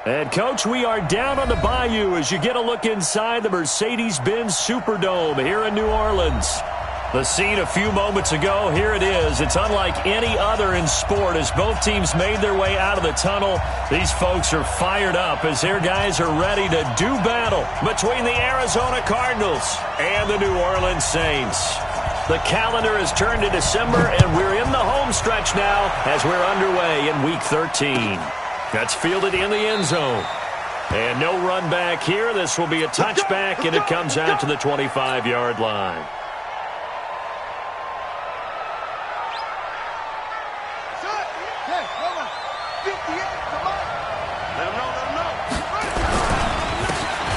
And, Coach, we are down on the bayou as you get a look inside the Mercedes-Benz Superdome here in New Orleans. The scene a few moments ago, here it is. It's unlike any other in sport as both teams made their way out of the tunnel. These folks are fired up as their guys are ready to do battle between the Arizona Cardinals and the New Orleans Saints. The calendar has turned to December, and we're in the home stretch now as we're underway in Week 13. That's fielded in the end zone. And no run back here. This will be a touchback, and it comes out to the 25-yard line.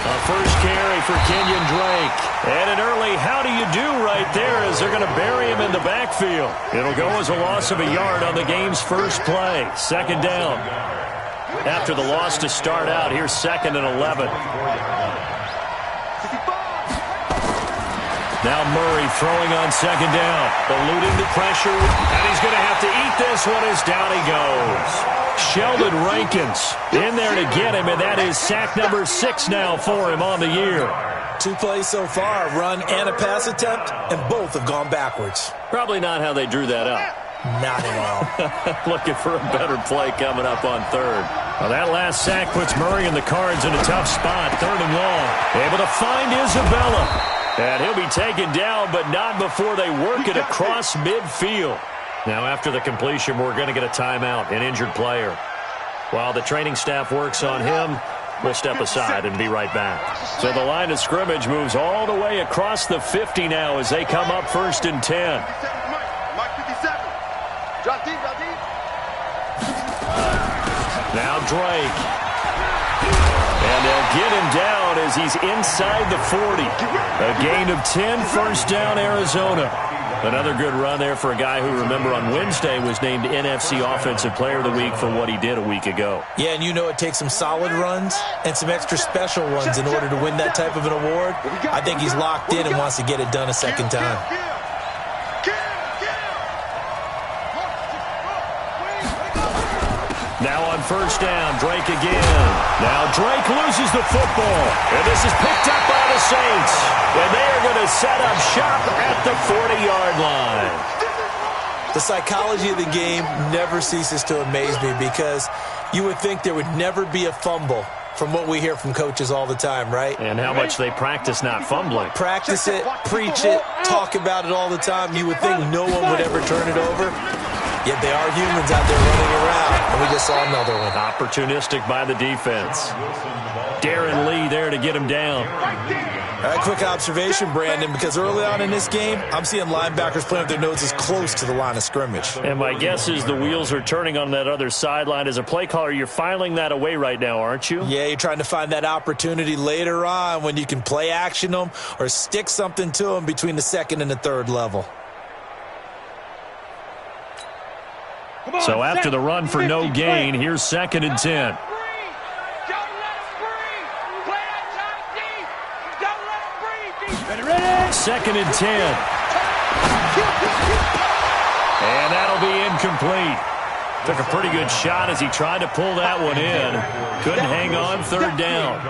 A first carry for Kenyon Drake. And an early how do you do right there as they're going to bury him in the backfield. It'll go as a loss of a yard on the game's first play. Second down. After the loss to start out, here's 2nd and 11. Now Murray throwing on 2nd down. Eluding the pressure, and he's going to have to eat this one as down he goes. Sheldon Rankins in there to get him, and that is sack number 6 now for him on the year. 2 plays so far, a run and a pass attempt, and both have gone backwards. Probably not how they drew that up. Not at all. Looking for a better play coming up on 3rd. Well, that last sack puts Murray and the Cards in a tough spot. 3rd and long. Able to find Isabella. And he'll be taken down, but not before they work it across midfield. Now, after the completion, we're going to get a timeout, an injured player. While the training staff works on him, we'll step aside and be right back. So the line of scrimmage moves all the way across the 50 now as they come up 1st and 10. Now Drake. And they'll get him down as he's inside the 40. A gain of 10, first down Arizona. Another good run there for a guy who, remember, on Wednesday was named NFC Offensive Player of the Week for what he did a week ago. Yeah, and you know it takes some solid runs and some extra special ones in order to win that type of an award. I think he's locked in and wants to get it done a second time. Now on first down, Drake again. Now Drake loses the football. And this is picked up by the Saints. And they are going to set up shop at the 40-yard line. The psychology of the game never ceases to amaze me because you would think there would never be a fumble from what we hear from coaches all the time, right? And how much they practice not fumbling. Practice it, preach it, talk about it all the time. You would think no one would ever turn it over. Yet they are humans out there running around, and we just saw another one. Opportunistic by the defense. Darren Lee there to get him down. All right, quick observation, Brandon, because early on in this game, I'm seeing linebackers playing with their noses close to the line of scrimmage. And my guess is the wheels are turning on that other sideline. As a play caller, you're filing that away right now, aren't you? Yeah, you're trying to find that opportunity later on when you can play action them or stick something to them between the 2nd and the 3rd level. So after the run for no gain, here's 2nd and 10. Second and 10. And that'll be incomplete. Took a pretty good shot as he tried to pull that one in. Couldn't hang on, 3rd down.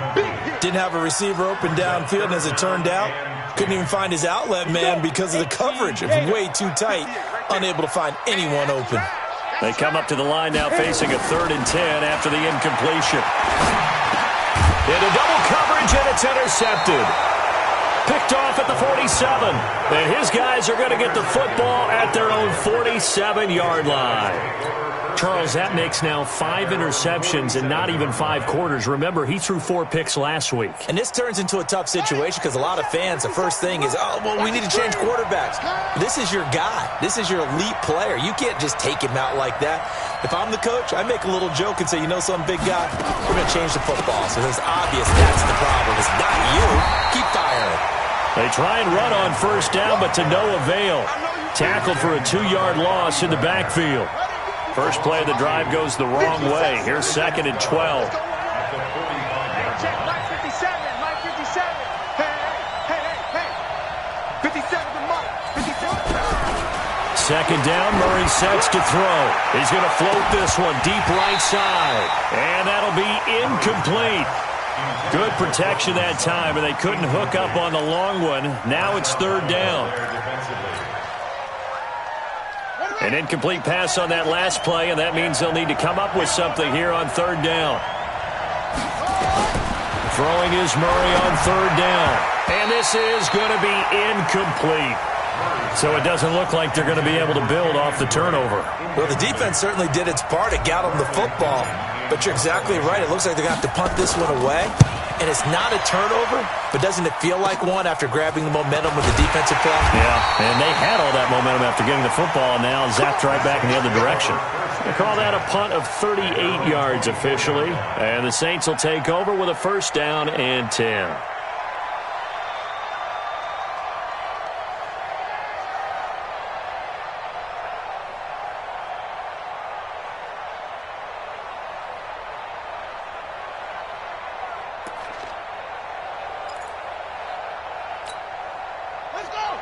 Didn't have a receiver open downfield, and as it turned out, couldn't even find his outlet man because of the coverage. It was way too tight, unable to find anyone open. They come up to the line now facing a 3rd and 10 after the incompletion. Into double coverage, and it's intercepted. Picked off at the 47. And his guys are going to get the football at their own 47-yard line. Charles, that makes now 5 interceptions and not even 5 quarters. Remember, he threw 4 picks last week. And this turns into a tough situation because a lot of fans, the first thing is, oh, well, we need to change quarterbacks. This is your guy. This is your elite player. You can't just take him out like that. If I'm the coach, I make a little joke and say, you know some big guy, we're going to change the football. So it's obvious that's the problem. It's not you. Keep firing. They try and run on first down, but to no avail. Tackled for a 2-yard loss in the backfield. First play of the drive goes the wrong way. Here's 2nd and 12. Second down, Murray sets to throw. He's going to float this one deep right side. And that'll be incomplete. Good protection that time, and they couldn't hook up on the long one. Now it's third down. An incomplete pass on that last play, and that means they'll need to come up with something here on third down. Throwing is Murray on third down. And this is going to be incomplete. So it doesn't look like they're going to be able to build off the turnover. Well, the defense certainly did its part. It got them the football. But you're exactly right. It looks like they're going to have to punt this one away. And it's not a turnover, but doesn't it feel like one after grabbing the momentum with the defensive play? Yeah, and they had all that momentum after getting the football, and now zapped right back in the other direction. They call that a punt of 38 yards officially. And the Saints will take over with a first down and 10.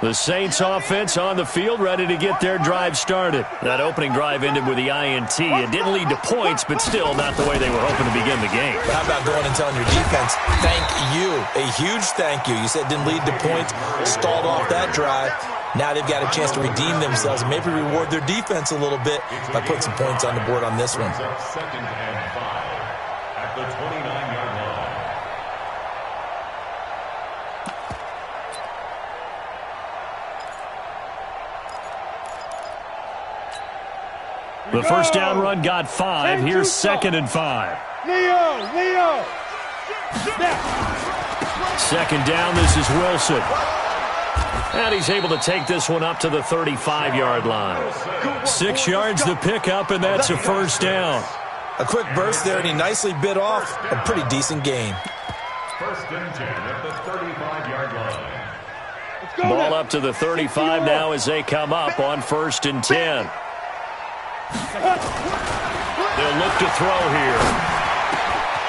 The Saints offense on the field, ready to get their drive started. That opening drive ended with the INT. It didn't lead to points, but still not the way they were hoping to begin the game. How about going and telling your defense, thank you, a huge thank you. You said it didn't lead to points, stalled off that drive. Now they've got a chance to redeem themselves and maybe reward their defense a little bit by putting some points on the board on this one. Second and 5 at the 29-yard line. The first down run got 5. Here's second and 5. Leo. Second down, this is Wilson. And he's able to take this one up to the 35-yard line. 6 yards the pickup, and that's a first down. A quick burst there, and he nicely bit off a pretty decent gain. First and 10 at the 35-yard line. Ball up to the 35 now as they come up on first and 10. They'll look to throw here.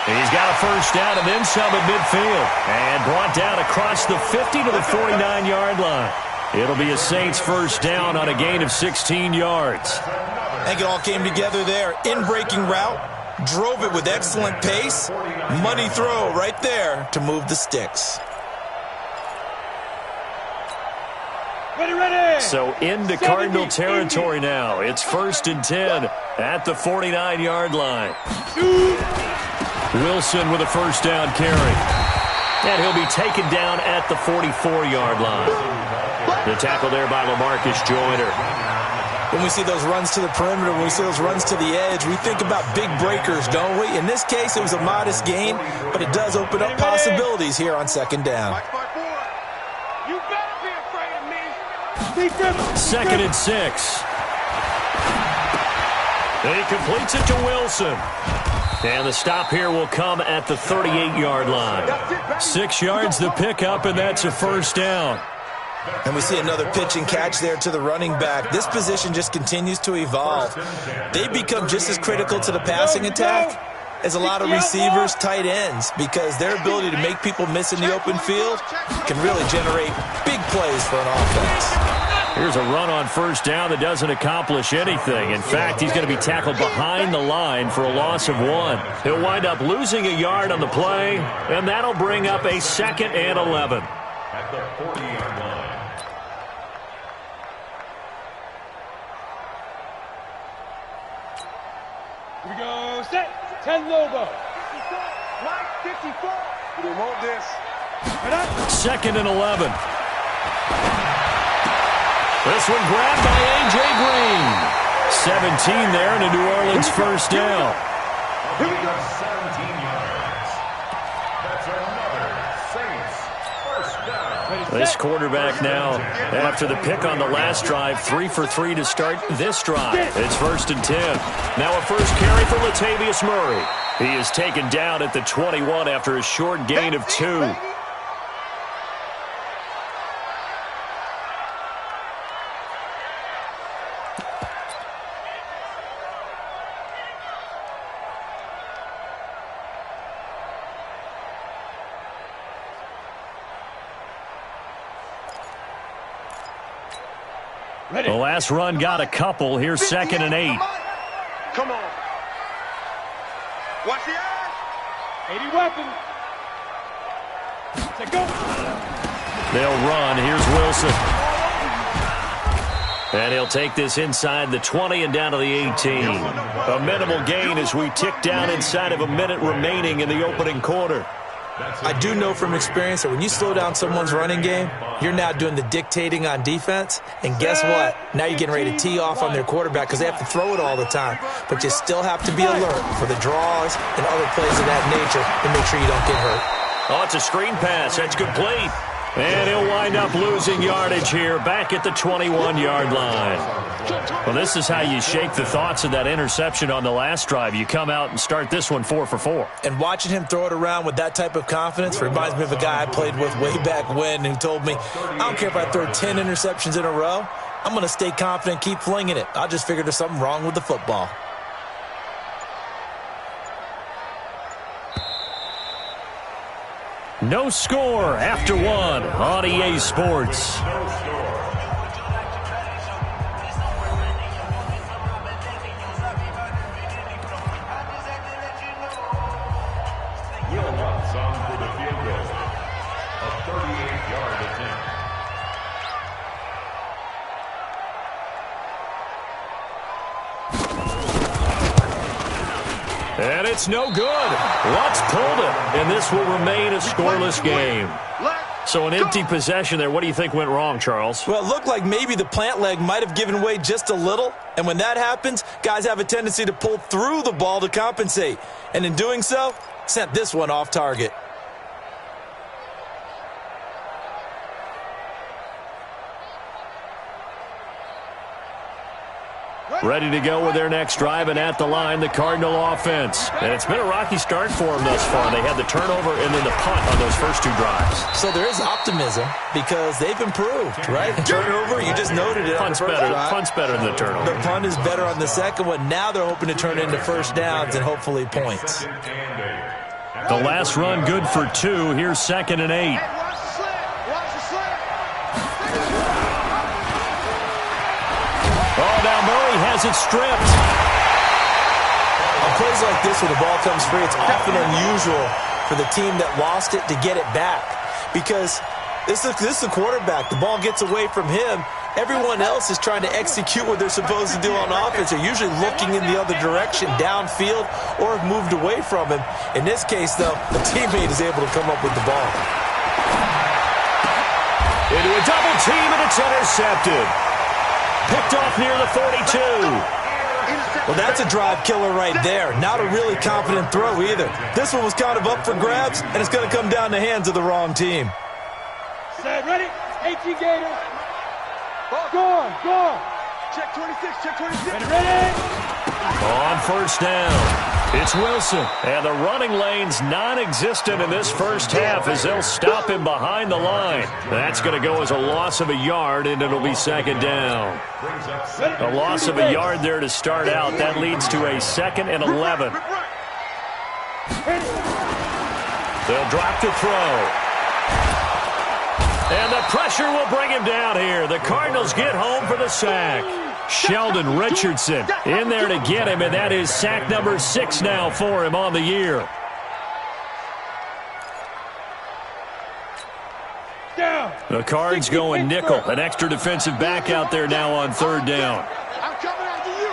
He's got a first down and then some at midfield. And brought down across the 50 to the 49-yard line. It'll be a Saints first down on a gain of 16 yards. I think it all came together there. In-breaking route, drove it with excellent pace. Money throw right there to move the sticks. Ready. So into Cardinal territory now. It's first and 10 at the 49-yard line. Wilson with a first down carry. And he'll be taken down at the 44-yard line. The tackle there by LaMarcus Joyner. When we see those runs to the perimeter, when we see those runs to the edge, we think about big breakers, don't we? In this case, it was a modest gain, but it does open up possibilities here on second down. You better be afraid of me. Second and 6. He completes it to Wilson. And the stop here will come at the 38-yard line. 6 yards the pickup, and that's a first down. And we see another pitch and catch there to the running back. This position just continues to evolve. They become just as critical to the passing attack as a lot of receivers, tight ends, because their ability to make people miss in the open field can really generate big plays for an offense. Here's a run on first down that doesn't accomplish anything. In fact, he's going to be tackled behind the line for a loss of 1. He'll wind up losing a yard on the play, and that'll bring up a second and 11. At the 40-yard line. Here we go. Set. 10 Lobo. 54. We want this. Second and 11. This one grabbed by A.J. Green. 17 there and a New Orleans first down. Here we go. 17 yards. That's another Saints first down. This quarterback now, after the pick on the last drive, 3 for 3 to start this drive. It's first and 10. Now a first carry for Latavius Murray. He is taken down at the 21 after a short gain of 2. The last run got a couple. Here's 2nd and 8. Come on. Watch the eyes. 80 weapon. Take go. They'll run. Here's Wilson. And he'll take this inside the 20 and down to the 18. A minimal gain as we tick down inside of a minute remaining in the opening quarter. I do know from experience that when you slow down someone's running game, you're now doing the dictating on defense. And guess what? Now you're getting ready to tee off on their quarterback because they have to throw it all the time. But you still have to be alert for the draws and other plays of that nature to make sure you don't get hurt. Oh, it's a screen pass. That's complete. And he'll wind up losing yardage here back at the 21-yard line. Well, this is how you shake the thoughts of that interception on the last drive. You come out and start this one 4 for 4. And watching him throw it around with that type of confidence reminds me of a guy I played with way back when who told me, I don't care if I throw 10 interceptions in a row. I'm going to stay confident, keep flinging it. I just figured there's something wrong with the football. No score after 1 on EA Sports. Wilson for the field goal. A 38-yard attempt. And it's no good. Lutz pulled it, and this will remain a scoreless game. So an empty possession there. What do you think went wrong, Charles? Well, it looked like maybe the plant leg might have given way just a little. And when that happens, guys have a tendency to pull through the ball to compensate. And in doing so, sent this one off target. Ready to go with their next drive, and at the line, the Cardinal offense. And it's been a rocky start for them thus far. They had the turnover and then the punt on those first 2 drives. So there is optimism because they've improved, right? Turnover, you just noted it. Punt's better than the turnover. The punt is better on the second one. Now they're hoping to turn into first downs and hopefully points. The last run good for 2. Here's 2nd and 8. Oh, now Murray has it stripped. On plays like this where the ball comes free, it's often unusual for the team that lost it to get it back. Because this is the quarterback. The ball gets away from him. Everyone else is trying to execute what they're supposed to do on offense. They're usually looking in the other direction, downfield, or have moved away from him. In this case, though, the teammate is able to come up with the ball. Into a double team, and it's intercepted. Picked off near the 42. Well, that's a drive killer right there. Not a really confident throw either. This one was kind of up for grabs, and it's going to come down the hands of the wrong team. Set, ready? 18 Gators. Go on. Check 26, check 26. Ready? On first down, it's Wilson. And the running lane's non-existent in this first half as they'll stop him behind the line. That's going to go as a loss of a yard, and it'll be 2nd down. A loss of a yard there to start out. That leads to a 2nd and 11. They'll drop to throw. And the pressure will bring him down here. The Cardinals get home for the sack. Sheldon Richardson in there to get him, and that is sack number 6 now for him on the year. The Cards going nickel. An extra defensive back out there now on 3rd down. I'm coming after you.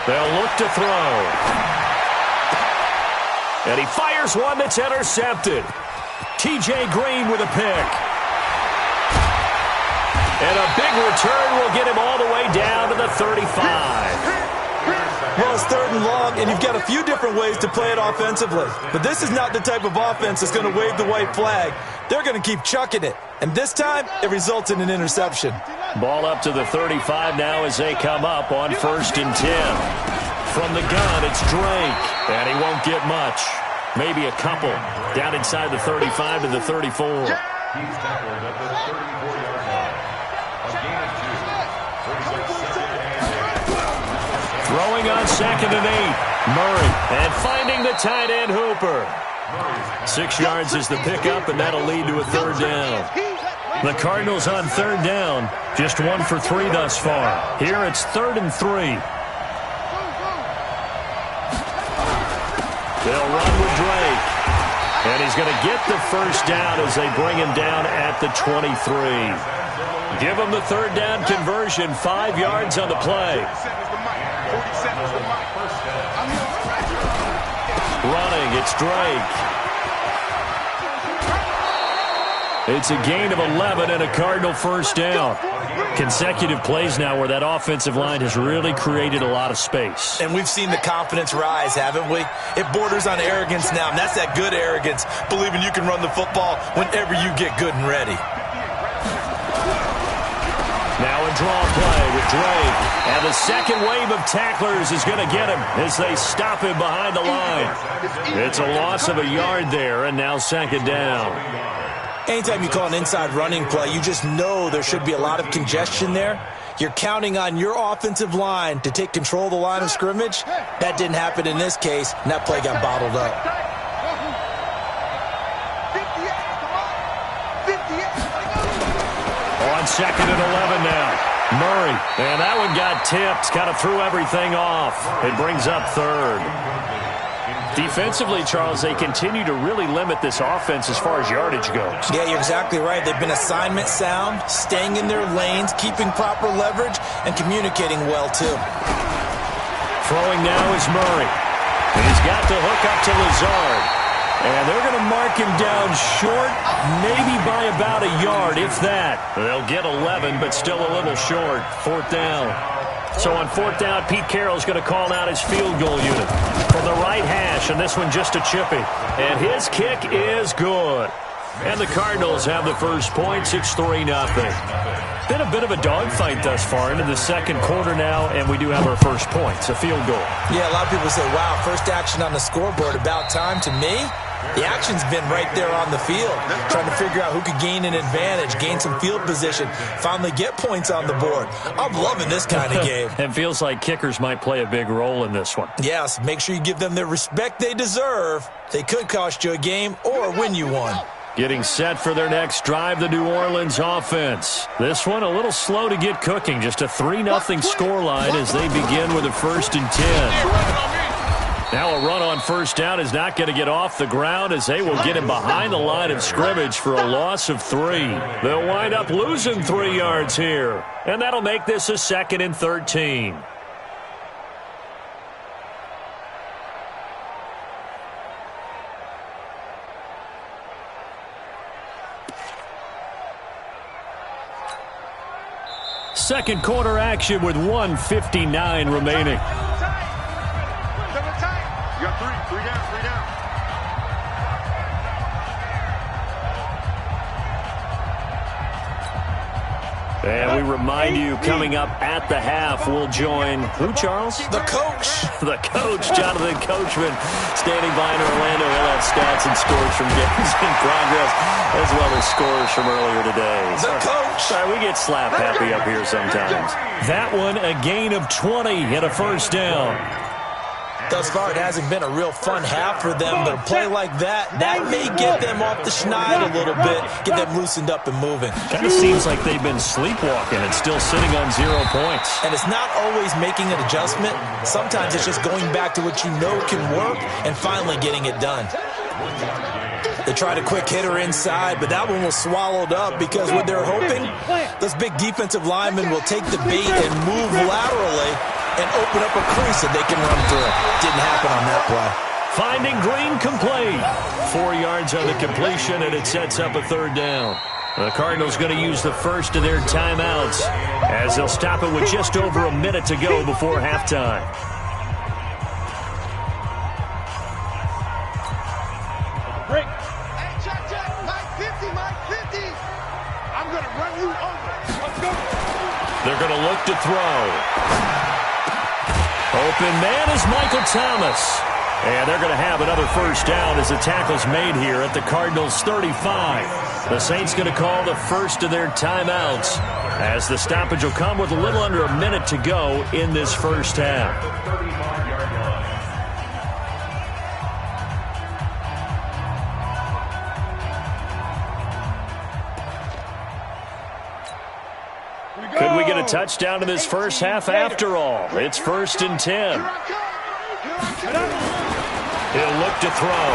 They'll look to throw. And he fires one that's intercepted. T.J. Green with a pick. And a big return will get him all the way down to the 35. Well, it's 3rd and long, and you've got a few different ways to play it offensively. But this is not the type of offense that's going to wave the white flag. They're going to keep chucking it. And this time, it results in an interception. Ball up to the 35 now as they come up on 1st and 10. From the gun, it's Drake. And he won't get much. Maybe a couple. Down inside the 35 to the 34. He's tackled at the 34-yard line. A gain of 2. Brings up 2nd and 8. Throwing on 2nd and 8. Murray, and finding the tight end Hooper. 6 yards is the pickup, and that'll lead to a third down. The Cardinals on third down, just 1 for 3 thus far. Here it's 3rd and 3. They'll run with Drake. And he's going to get the first down as they bring him down at the 23. Give him the third down conversion, 5 yards on the play. Running, it's Drake. It's a gain of 11 and a Cardinal first down. Consecutive plays now where that offensive line has really created a lot of space. And we've seen the confidence rise, haven't we? It borders on arrogance now, and that's that good arrogance, believing you can run the football whenever you get good and ready. Now a draw play with Drake. And the second wave of tacklers is going to get him as they stop him behind the line. It's a loss of a yard there, and now 2nd down. Anytime you call an inside running play, you just know there should be a lot of congestion there. You're counting on your offensive line to take control of the line of scrimmage. That didn't happen in this case, and that play got bottled up. On 2nd and 11 now. Murray, and that one got tipped, kind of threw everything off. It brings up 3rd. Defensively, Charles, they continue to really limit this offense as far as yardage goes. Yeah, you're exactly right. They've been assignment sound, staying in their lanes, keeping proper leverage, and communicating well, too. Throwing now is Murray. And he's got to hook up to Lazard. And they're going to mark him down short, maybe by about a yard, if that. They'll get 11, but still a little short. 4th down. So on 4th down, Pete Carroll's going to call out his field goal unit from the right hash, and this one just a chippy. And his kick is good. And the Cardinals have the first point, it's 3-0. Been a bit of a dogfight thus far into the 2nd quarter now, and we do have our first point. It's a field goal. Yeah, a lot of people say, wow, first action on the scoreboard, about time. To me, the action's been right there on the field, trying to figure out who could gain an advantage, gain some field position, finally get points on the board. I'm loving this kind of game. It feels like kickers might play a big role in this one. Yes, make sure you give them the respect they deserve. They could cost you a game or win you one. Getting set for their next drive, the New Orleans offense. This one a little slow to get cooking. Just a 3-0 scoreline as they begin with a 1st and 10. Now a run on first down is not going to get off the ground as they will get him behind the line of scrimmage for a loss of 3. They'll wind up losing 3 yards here. And that'll make this a 2nd and 13. Second quarter action with 1:59 remaining. You got 3 down. And we remind you, coming up at the half, we'll join who, Charles? The coach. The coach, Jonathan Coachman, standing by in Orlando. He'll have stats and scores from games in progress, as well as scores from earlier today. The coach. Sorry, we get slap happy up here sometimes. That one, a gain of 20 and a first down. Thus far, it hasn't been a real fun half for them, but a play like that may get them off the schneid a little bit, get them loosened up and moving. Kind of seems like they've been sleepwalking and still sitting on 0 points. And it's not always making an adjustment. Sometimes it's just going back to what you know can work and finally getting it done. They tried a quick hitter inside, but that one was swallowed up because what they're hoping, those big defensive linemen will take the bait and move laterally and open up a crease that they can run through. Didn't happen on that play. Finding Green complete. 4 yards on the completion, and it sets up a third down. The Cardinals going to use the first of their timeouts as they'll stop it with just over a minute to go before halftime. Break. Hey, check. Mike 50. I'm going to run you over. Let's go. They're going to look to throw. Open man is Michael Thomas. And they're going to have another first down as the tackle's made here at the Cardinals' 35. The Saints going to call the first of their timeouts as the stoppage will come with a little under a minute to go in this first half. touchdown in this first half after all. It's 1st and 10. He'll look to throw.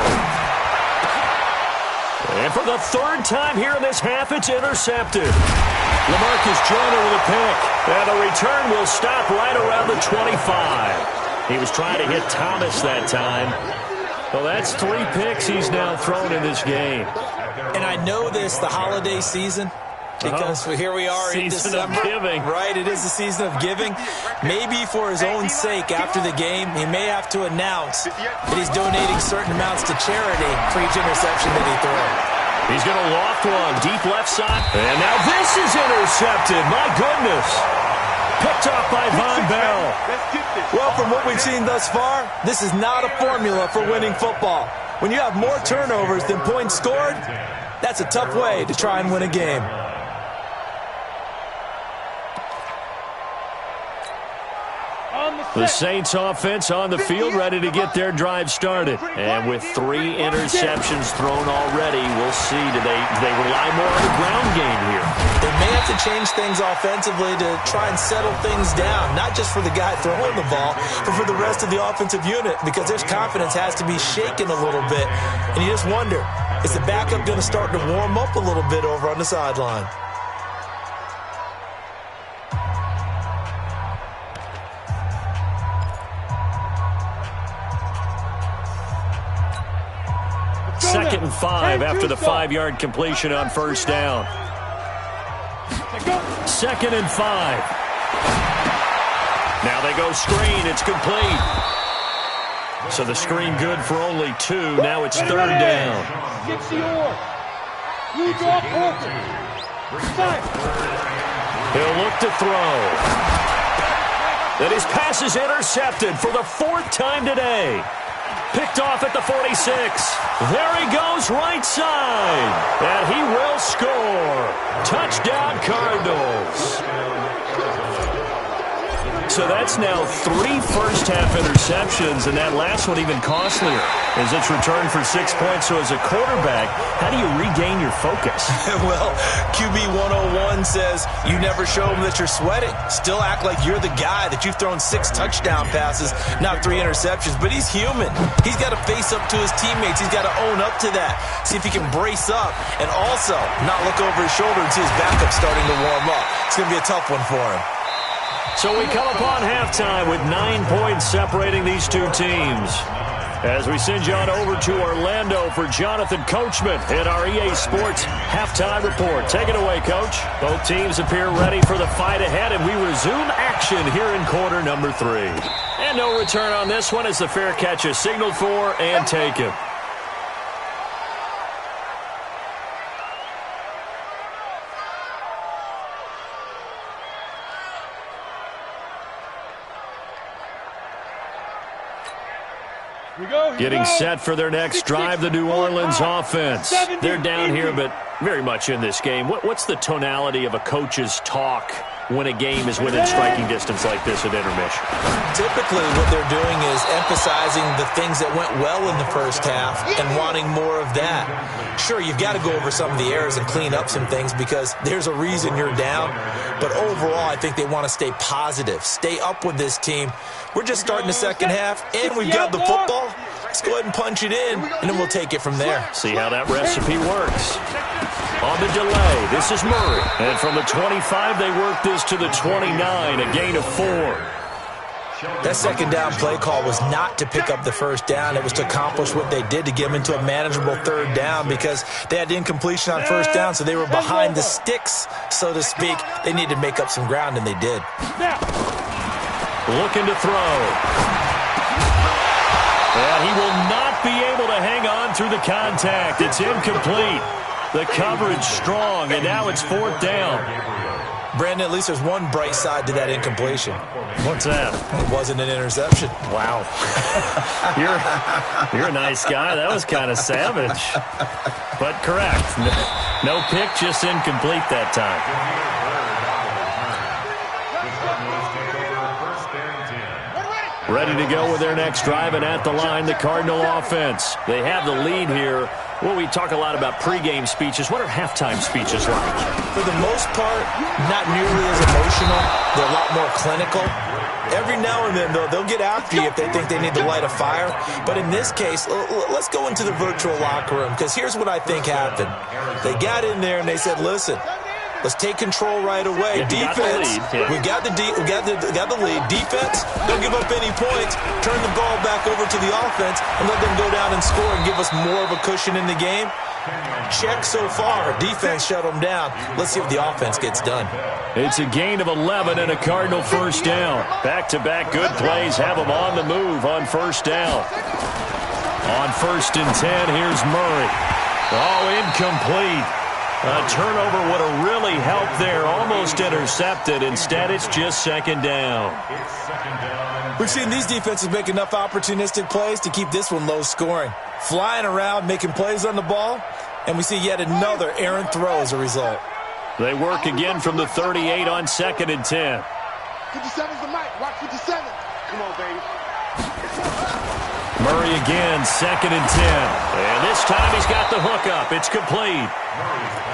And for the 3rd time here in this half, it's intercepted. LaMarcus Joyner with a pick. And the return will stop right around the 25. He was trying to hit Thomas that time. Well, that's 3 picks he's now thrown in this game. And I know this, the holiday season, because here we are in December. Season of giving. Right, it is the season of giving. Maybe for his own sake, after the game, he may have to announce that he's donating certain amounts to charity for each interception that he throws. He's going to loft one, deep left side. And now this is intercepted. My goodness. Picked off by Von Bell. Well, from what we've seen thus far, this is not a formula for winning football. When you have more turnovers than points scored, that's a tough way to try and win a game. The Saints offense on the field, ready to get their drive started. And with 3 interceptions thrown already, we'll see. Do they rely more on the ground game here? They may have to change things offensively to try and settle things down, not just for the guy throwing the ball, but for the rest of the offensive unit, because their confidence has to be shaken a little bit. And you just wonder, is the backup going to start to warm up a little bit over on the sideline? Second and 5 after the 5-yard completion on first down. 2nd and 5. Now they go screen. It's complete. So the screen good for only 2. Now it's 3rd down. He'll look to throw. Then his pass is intercepted for the 4th time today. Picked off at the 46. There he goes, right side. And he will score. Touchdown, Cardinals. So that's now 3 first-half interceptions, and that last one even costlier as it's returned for 6 points. So as a quarterback, how do you regain your focus? Well, QB 101 says you never show them that you're sweating. Still act like you're the guy, that you've thrown 6 touchdown passes, not 3 interceptions. But he's human. He's got to face up to his teammates. He's got to own up to that. See if he can brace up and also not look over his shoulder and see his backup starting to warm up. It's going to be a tough one for him. So we come upon halftime with 9 points separating these two teams. As we send you on over to Orlando for Jonathan Coachman in our EA Sports Halftime Report. Take it away, Coach. Both teams appear ready for the fight ahead, and we resume action here in quarter number 3. And no return on this one as the fair catch is signaled for and taken. Getting set for their next drive, the New Orleans offense. They're down here, but very much in this game. What's the tonality of a coach's talk when a game is within striking distance like this at intermission? Typically what they're doing is emphasizing the things that went well in the first half and wanting more of that. Sure, you've got to go over some of the errors and clean up some things because there's a reason you're down. But overall, I think they want to stay positive, stay up with this team. We're just starting the second half, and we've got the football. Let's go ahead and punch it in, and then we'll take it from there. See how that recipe works. On the delay, this is Murray. And from the 25, they work this to the 29, a gain of 4. That second down play call was not to pick up the first down. It was to accomplish what they did to get them into a manageable third down because they had incompletion on first down, so they were behind the sticks, so to speak. They needed to make up some ground, and they did. Looking to throw. And he will not be able to hang on through the contact. It's incomplete. The coverage strong, and now it's 4th down. Brandon, at least there's one bright side to that incompletion. What's that? It wasn't an interception. Wow. You're a nice guy. That was kind of savage. But correct. No pick, just incomplete that time. Ready to go with their next drive, and at the line, the Cardinal offense. They have the lead here Well, we talk a lot about pregame speeches. What are halftime speeches like? For the most part, not nearly as emotional. They're a lot more clinical. Every now and then, though, they'll get after you if they think they need to light a fire. But in this case, let's go into the virtual locker room, because here's what I think happened. They got in there and they said, listen, let's take control right away. Defense, we got the lead. Defense, don't give up any points. Turn the ball back over to the offense and let them go down and score and give us more of a cushion in the game. Check so far. Defense shut them down. Let's see if the offense gets done. It's a gain of 11 and a Cardinal first down. Back-to-back good plays have them on the move on first down. On 1st and 10, here's Murray. Oh, incomplete. A turnover would have really helped there. Almost intercepted. Instead, it's just 2nd down. We've seen these defenses make enough opportunistic plays to keep this one low scoring. Flying around, making plays on the ball, and we see yet another errant throw as a result. They work again from the 38 on 2nd and 10. 57's the mic. Watch 57. Come on, baby. Murray again, 2nd and 10. And this time he's got the hook up. It's complete.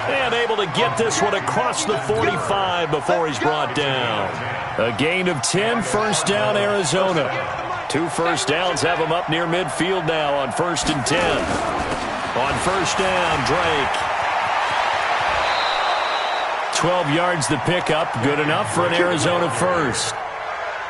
And able to get this one across the 45 before he's brought down. A gain of 10, first down, Arizona. 2 first downs have him up near midfield now on 1st and 10. On first down, Drake. 12 yards the pickup. Good enough for an Arizona first.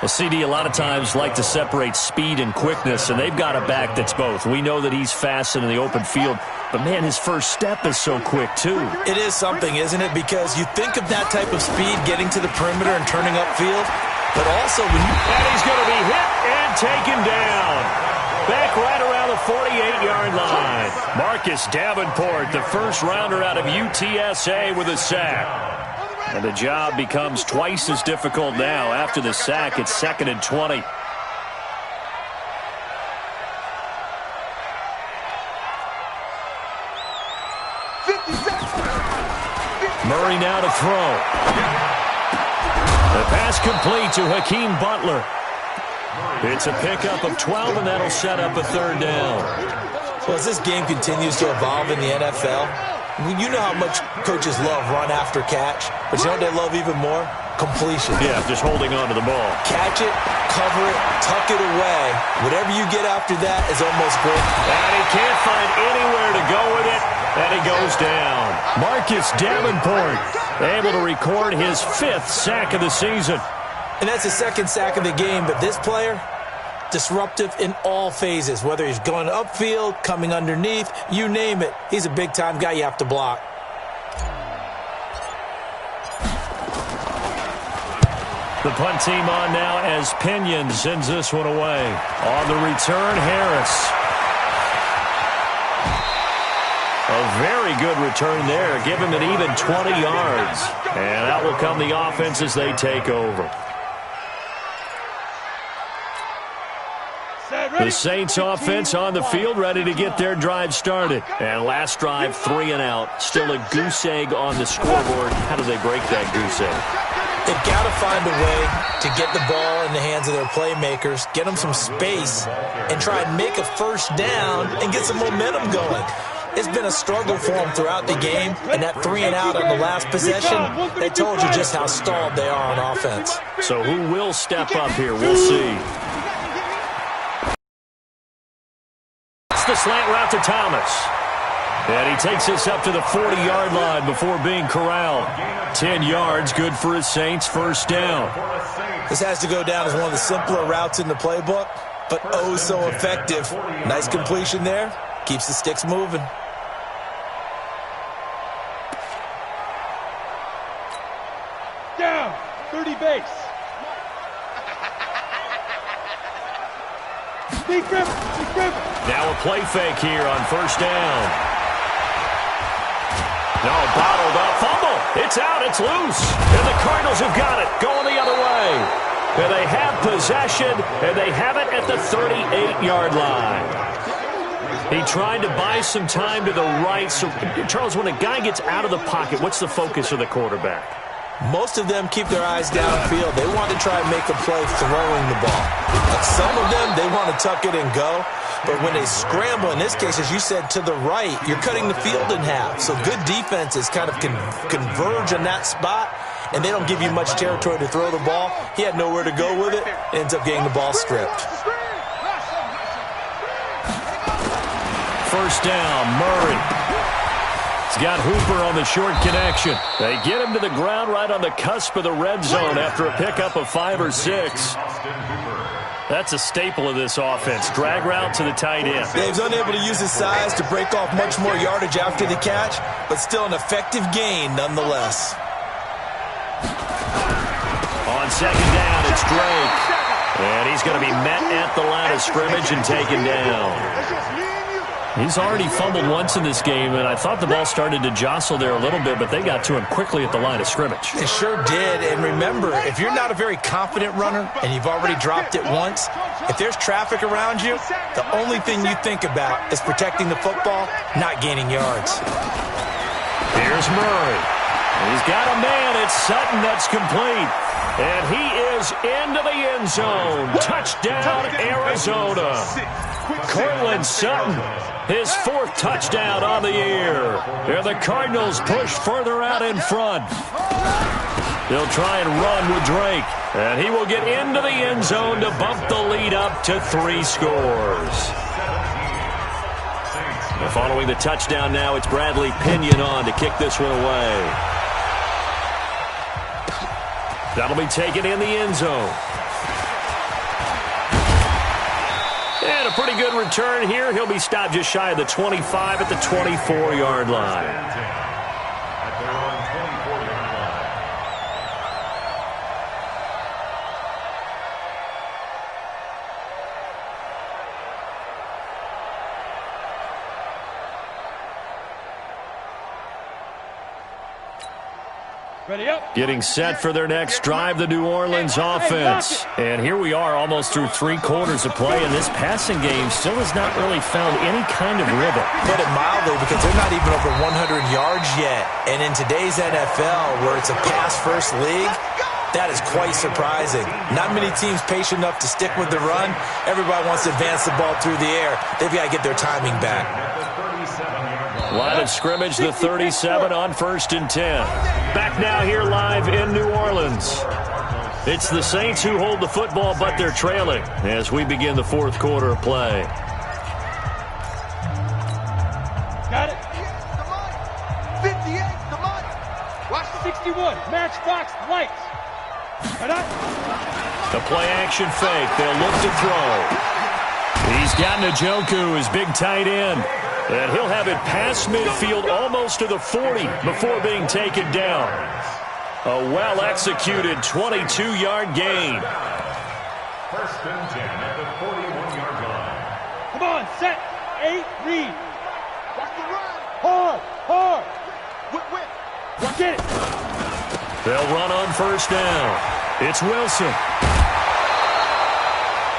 Well, CD, a lot of times like to separate speed and quickness, and they've got a back that's both. We know that he's fast in the open field, but, man, his first step is so quick, too. It is something, isn't it? Because you think of that type of speed getting to the perimeter and turning upfield, but also when you... And he's going to be hit and taken down. Back right around the 48-yard line. Marcus Davenport, the first rounder out of UTSA, with a sack. And the job becomes twice as difficult now. After the sack, it's 2nd and 20. Murray now to throw. The pass complete to Hakeem Butler. It's a pickup of 12, and that'll set up a 3rd down. Well, as this game continues to evolve in the NFL, you know how much coaches love run after catch, but you know what they love even more? Completion. Yeah, just holding on to the ball. Catch it, cover it, tuck it away. Whatever you get after that is almost good. And he can't find anywhere to go with it, and he goes down. Marcus Davenport able to record his 5th sack of the season. And that's the 2nd sack of the game, but this player, disruptive in all phases, whether he's going upfield, coming underneath, you name it. He's a big-time guy you have to block. The punt team on now as Pinion sends this one away. On the return, Harris. A very good return there. Give him an even 20 yards. And out will come the offense as they take over. The Saints offense on the field, ready to get their drive started. And last drive, 3 and out. Still a goose egg on the scoreboard. How do they break that goose egg? They've got to find a way to get the ball in the hands of their playmakers, get them some space, and try and make a first down and get some momentum going. It's been a struggle for them throughout the game, and that 3 and out on the last possession, they told you just how stalled they are on offense. So who will step up here? We'll see. The slant route to Thomas. And he takes us up to the 40-yard line before being corralled. 10 yards, good for his Saints, first down. This has to go down as one of the simpler routes in the playbook, but oh so effective. Nice completion there. Keeps the sticks moving. Down, 30 base. Now a play fake here on first down. No, bottled up. Fumble. It's out. It's loose. And the Cardinals have got it. Going the other way. And they have possession, and they have it at the 38-yard line. He tried to buy some time to the right. So, Charles, when a guy gets out of the pocket, what's the focus of the quarterback? Most of them keep their eyes downfield. They want to try and make a play throwing the ball. Like some of them, they want to tuck it and go. But when they scramble, in this case, as you said, to the right, you're cutting the field in half. So good defenses kind of converge on that spot, and they don't give you much territory to throw the ball. He had nowhere to go with it, ends up getting the ball stripped. First down, Murray. He's got Hooper on the short connection. They get him to the ground right on the cusp of the red zone after a pickup of 5 or 6. That's a staple of this offense. Drag route to the tight end. Yeah, he's unable to use his size to break off much more yardage after the catch, but still an effective gain nonetheless. On second down, it's Drake. And he's going to be met at the line of scrimmage and taken down. He's already fumbled once in this game, and I thought the ball started to jostle there a little bit, but they got to him quickly at the line of scrimmage. It sure did, and remember, if you're not a very confident runner and you've already dropped it once, if there's traffic around you, the only thing you think about is protecting the football, not gaining yards. Here's Murray. He's got a man. It's Sutton that's complete. And he is into the end zone. Touchdown, Arizona. Courtland Sutton, his 4th touchdown on the year. And the Cardinals push further out in front. They'll try and run with Drake. And he will get into the end zone to bump the lead up to 3 scores. And following the touchdown now, it's Bradley Pinion on to kick this one away. That'll be taken in the end zone. And a pretty good return here. He'll be stopped just shy of the 25 at the 24-yard line. Getting set for their next drive, the New Orleans offense. And here we are almost through 3 quarters of play, and this passing game still has not really found any kind of rhythm. Put it mildly, because they're not even over 100 yards yet. And in today's NFL, where it's a pass-first league, that is quite surprising. Not many teams patient enough to stick with the run. Everybody wants to advance the ball through the air. They've got to get their timing back. Line of scrimmage, the 37 on 1st and 10. Back now here live in New Orleans. It's the Saints who hold the football, but they're trailing as we begin the 4th quarter of play. Got it. 58, come on. Watch 61, matchbox lights. The play action fake. They'll look to throw. He's got Njoku, his big tight end. And he'll have it past midfield almost to the 40 before being taken down. A well-executed 22-yard gain. 1st and 10 at the 41-yard line. Come on, set, 8, read. Watch the run. Hard, hard. Whip. Get it. They'll run on 1st down. It's Wilson.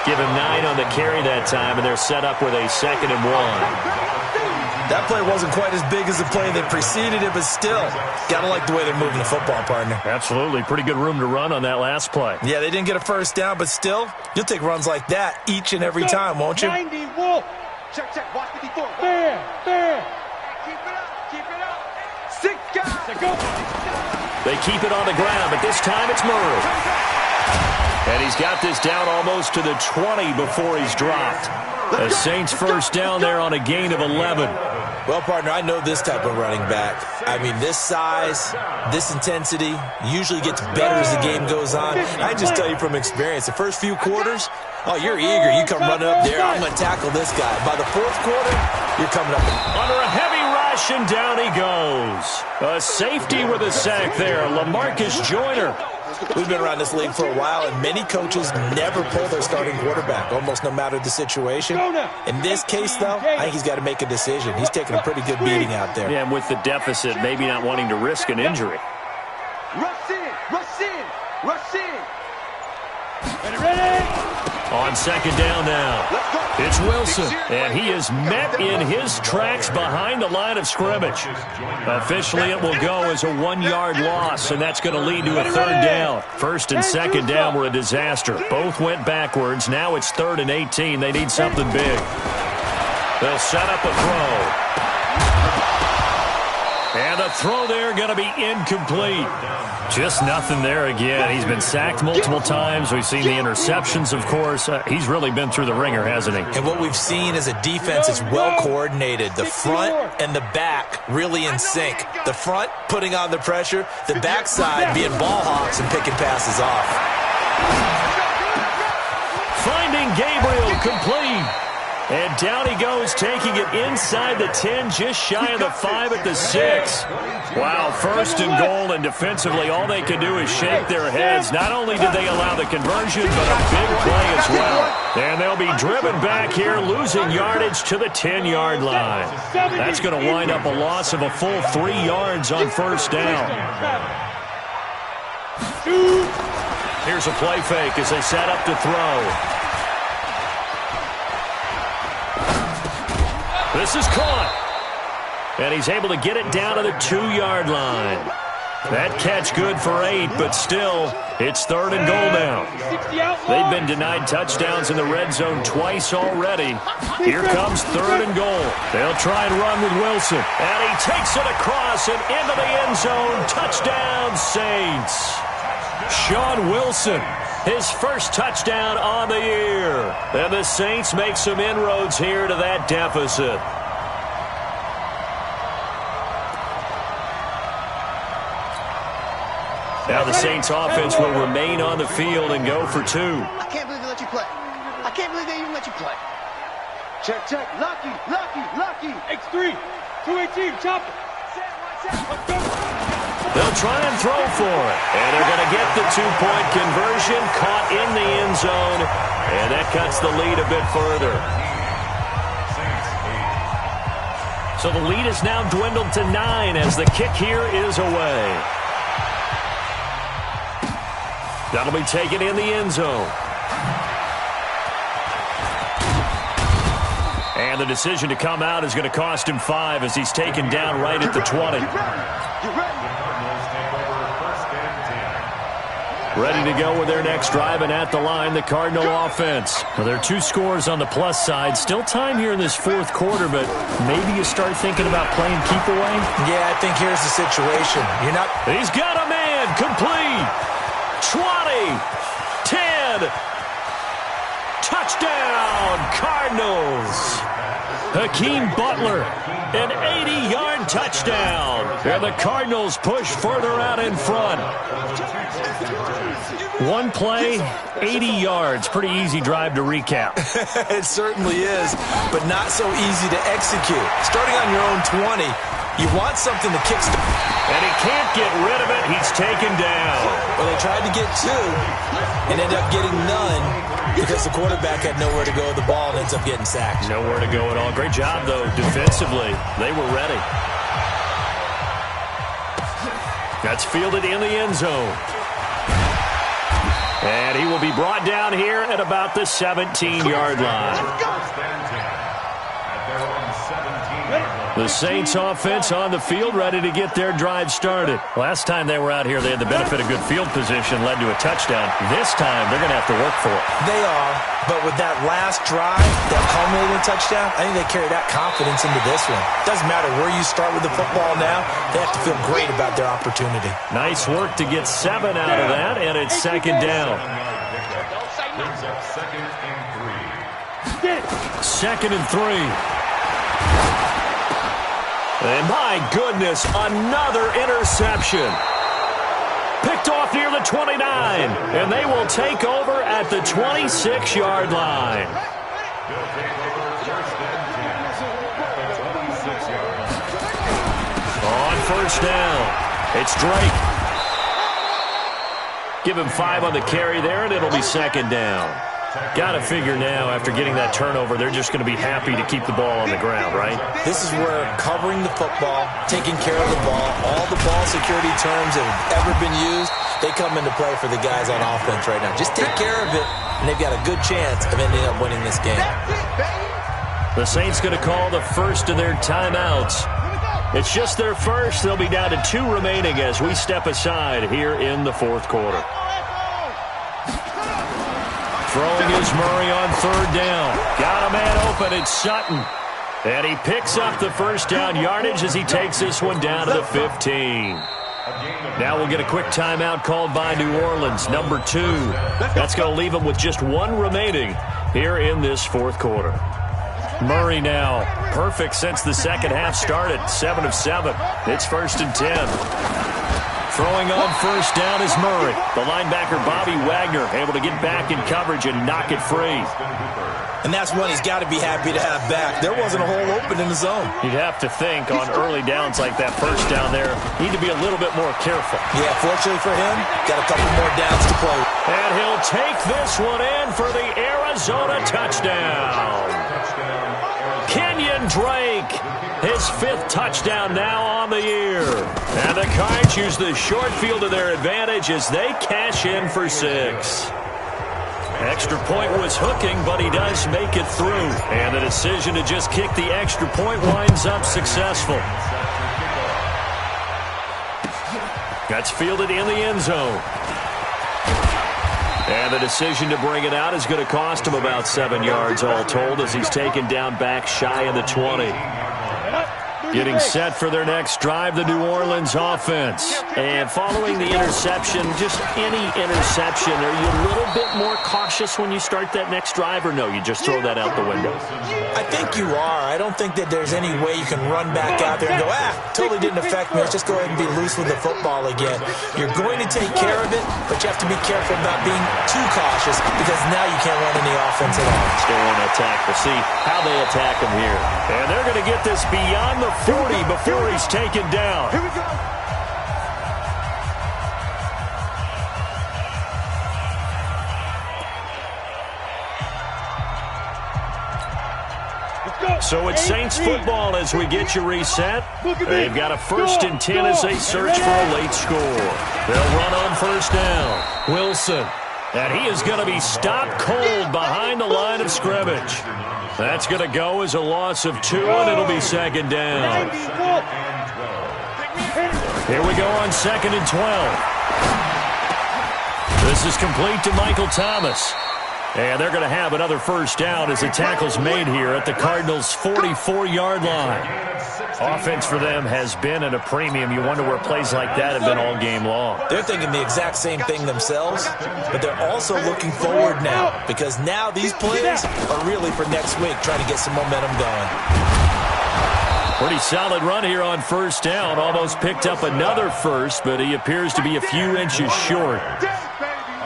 Give him 9 on the carry that time, and they're set up with a 2nd and 1. That play wasn't quite as big as the play that preceded it, but still, got to like the way they're moving the football, partner. Absolutely. Pretty good room to run on that last play. Yeah, they didn't get a 1st down, but still, you'll take runs like that each and every time, won't you? 90, Wolf. Check, watch the before. There. Keep it up. 6 guys. Go. They keep it on the ground, but this time it's Murray. And he's got this down almost to the 20 before he's dropped. A Saints 1st down there on a gain of 11. Well, partner, I know this type of running back. I mean, this size, this intensity usually gets better as the game goes on. I just tell you from experience, the first few quarters, oh, you're eager. You come running up there. I'm going to tackle this guy. By the 4th quarter, you're coming up. Under a heavy rush, and down he goes. A safety with a sack there, LaMarcus Joyner. We've been around this league for a while, and many coaches never pull their starting quarterback, almost no matter the situation. In this case, though, I think he's got to make a decision. He's taking a pretty good beating out there. Yeah, and with the deficit, maybe not wanting to risk an injury. Rush in. Ready. On 2nd down now, it's Wilson, and he is met in his tracks behind the line of scrimmage. Officially, it will go as a 1-yard loss, and that's going to lead to a 3rd down. 1st and 2nd down were a disaster. Both went backwards. Now it's 3rd and 18. They need something big. They'll set up a throw. And the throw there going to be incomplete. Just nothing there again. He's been sacked multiple times. We've seen the interceptions, of course. He's really been through the ringer, hasn't he? And what we've seen is a defense is well coordinated. The front and the back really in sync. The front putting on the pressure. The backside being ball hawks and picking passes off. Finding Gabriel complete. And down he goes, taking it inside the 10, just shy of the 5 at the 6. Wow, first and goal, and defensively all they can do is shake their heads. Not only did they allow the conversion, but a big play as well. And they'll be driven back here, losing yardage to the 10-yard line. That's going to wind up a loss of a full 3 yards on first down. Here's a play fake as they set up to throw. This is caught. And he's able to get it down to the 2-yard line. That catch good for 8, but still, it's 3rd and goal now. They've been denied touchdowns in the red zone twice already. Here comes 3rd and goal. They'll try and run with Wilson. And he takes it across and into the end zone. Touchdown, Saints. Sean Wilson. His first touchdown on the year. And the Saints make some inroads here to that deficit. Now the Saints offense will remain on the field and go for 2. I can't believe they let you play. I can't believe they even let you play. Check, check. Lucky. X3. 218. Chop it. Let's go. They'll try and throw for it. And they're going to get the 2-point conversion, caught in the end zone. And that cuts the lead a bit further. So the lead is now dwindled to 9 as the kick here is away. That'll be taken in the end zone. And the decision to come out is going to cost him 5 as he's taken down right at the 20. Ready to go with their next drive, and at the line, the Cardinal offense. Well, there are 2 scores on the plus side. Still time here in this 4th quarter, but maybe you start thinking about playing keep away? Yeah, I think here's the situation. He's got a man, complete. 20, 10, touchdown, Cardinals. Hakeem Butler, an 80-yard touchdown. And the Cardinals push further out in front. 1 play, 80 yards. Pretty easy drive to recap. It certainly is, but not so easy to execute. Starting on your own 20, you want something to kickstart. And he can't get rid of it. He's taken down. Well, they tried to get 2 and ended up getting none because the quarterback had nowhere to go with the ball and ends up getting sacked. Nowhere to go at all. Great job, though, defensively. They were ready. That's fielded in the end zone. And he will be brought down here at about the 17-yard line. The Saints offense on the field, ready to get their drive started. Last time they were out here, they had the benefit of good field position, led to a touchdown. This time, they're going to have to work for it. They are, but with that last drive, that culminating touchdown, I think they carry that confidence into this one. Doesn't matter where you start with the football now, they have to feel great about their opportunity. Nice work to get 7 out of that, and it's 2nd down. 2nd and 3. And my goodness, another interception. Picked off near the 29, and they will take over at the 26-yard line. On first down, it's Drake. Give him 5 on the carry there, and it'll be 2nd down. Got to figure now, after getting that turnover, they're just going to be happy to keep the ball on the ground, right? This is where covering the football, taking care of the ball, all the ball security terms that have ever been used, they come into play for the guys on offense right now. Just take care of it, and they've got a good chance of ending up winning this game. The Saints going to call the first of their timeouts. It's just their first. They'll be down to 2 remaining as we step aside here in the 4th quarter. Throwing is Murray on 3rd down. Got a man open. It's Sutton. And he picks up the first down yardage as he takes this one down to the 15. Now we'll get a quick timeout called by New Orleans, number 2. That's going to leave them with just one remaining here in this fourth quarter. Murray now, perfect since the second half started, 7 of 7. It's 1st and 10. Throwing on first down is Murray. The linebacker, Bobby Wagner, able to get back in coverage and knock it free. And that's one he's got to be happy to have back. There wasn't a hole open in the zone. You'd have to think on early downs like that first down there, need to be a little bit more careful. Yeah, fortunately for him, got a couple more downs to play. And he'll take this one in for the Arizona touchdown. Kenyon Drake, his 5th touchdown now on the year. And the Cards use the short field to their advantage as they cash in for 6. Extra point was hooking, but he does make it through. And the decision to just kick the extra point winds up successful. That's fielded in the end zone. And the decision to bring it out is going to cost him about 7 yards all told as he's taken down back shy of the 20. Getting set for their next drive, the New Orleans offense. And following the interception, just any interception, are you a little bit more cautious when you start that next drive, or no, you just throw that out the window? I think you are. I don't think that there's any way you can run back out there and go, totally didn't affect me. Let's just go ahead and be loose with the football again. You're going to take care of it, but you have to be careful about being too cautious because now you can't run any offense at all. Stay on attack. We'll see how they attack him here. And they're going to get this beyond the 40 before he's taken down. Here we go. So it's Saints football as we get you reset. They've got a 1st and 10 as they search for a late score. They'll run on first down. Wilson. And he is going to be stopped cold behind the line of scrimmage. That's going to go as a loss of 2, and it'll be 2nd down. Here we go on 2nd and 12. This is complete to Michael Thomas. And they're going to have another first down as the tackle's made here at the Cardinals' 44-yard line. Offense for them has been at a premium. You wonder where plays like that have been all game long. They're thinking the exact same thing themselves, but they're also looking forward now because now these plays are really for next week, trying to get some momentum going. Pretty solid run here on first down. Almost picked up another first, but he appears to be a few inches short.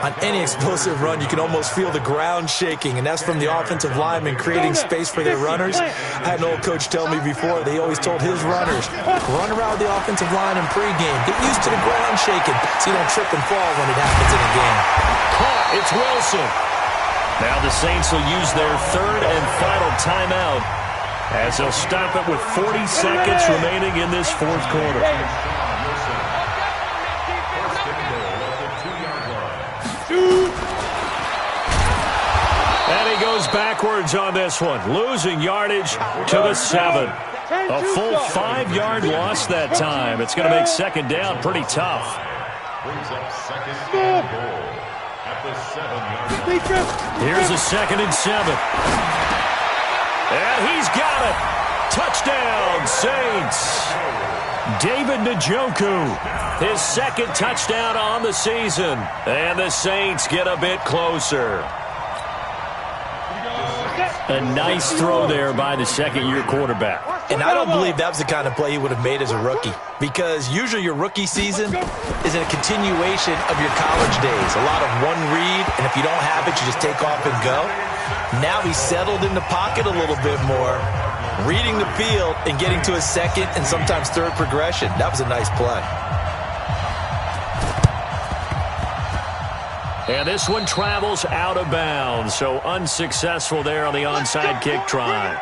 On any explosive run, you can almost feel the ground shaking, and that's from the offensive linemen creating space for their runners. I had an old coach tell me before, they always told his runners, run around the offensive line in pregame. Get used to the ground shaking so you don't trip and fall when it happens in a game. Caught, it's Wilson. Now the Saints will use their 3rd and final timeout as they'll stop it with 40 seconds remaining in this fourth quarter. And he goes backwards on this one, losing yardage to the 7. A full 5-yard loss that time. It's going to make 2nd down pretty tough. Here's a 2nd and 7. And he's got it. Touchdown, Saints. David Njoku, his 2nd touchdown on the season. And the Saints get a bit closer. A nice throw there by the second-year quarterback. And I don't believe that was the kind of play he would have made as a rookie, because usually your rookie season is a continuation of your college days. A lot of one read, and if you don't have it, you just take off and go. Now he's settled in the pocket a little bit more, reading the field and getting to a 2nd and sometimes 3rd progression. That was a nice play. And this one travels out of bounds, so unsuccessful there on the onside kick try.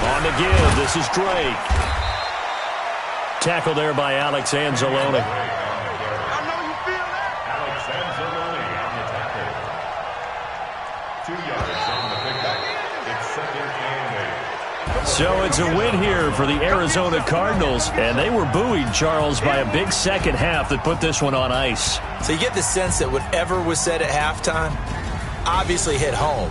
On the give, this is Drake. Tackle there by Alex Anzalone. Alex Anzalone on the tackle. 2 yards on the pickup. It's 2nd and 8. So it's a win here for the Arizona Cardinals, and they were buoyed, Charles, by a big second half that put this one on ice. So you get the sense that whatever was said at halftime obviously hit home.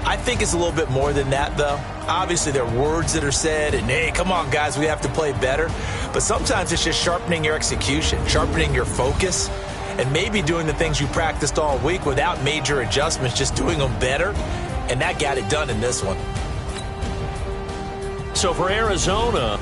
I think it's a little bit more than that, though. Obviously, there are words that are said, and, hey, come on, guys, we have to play better. But sometimes it's just sharpening your execution, sharpening your focus, and maybe doing the things you practiced all week without major adjustments, just doing them better. And that got it done in this one. So for Arizona,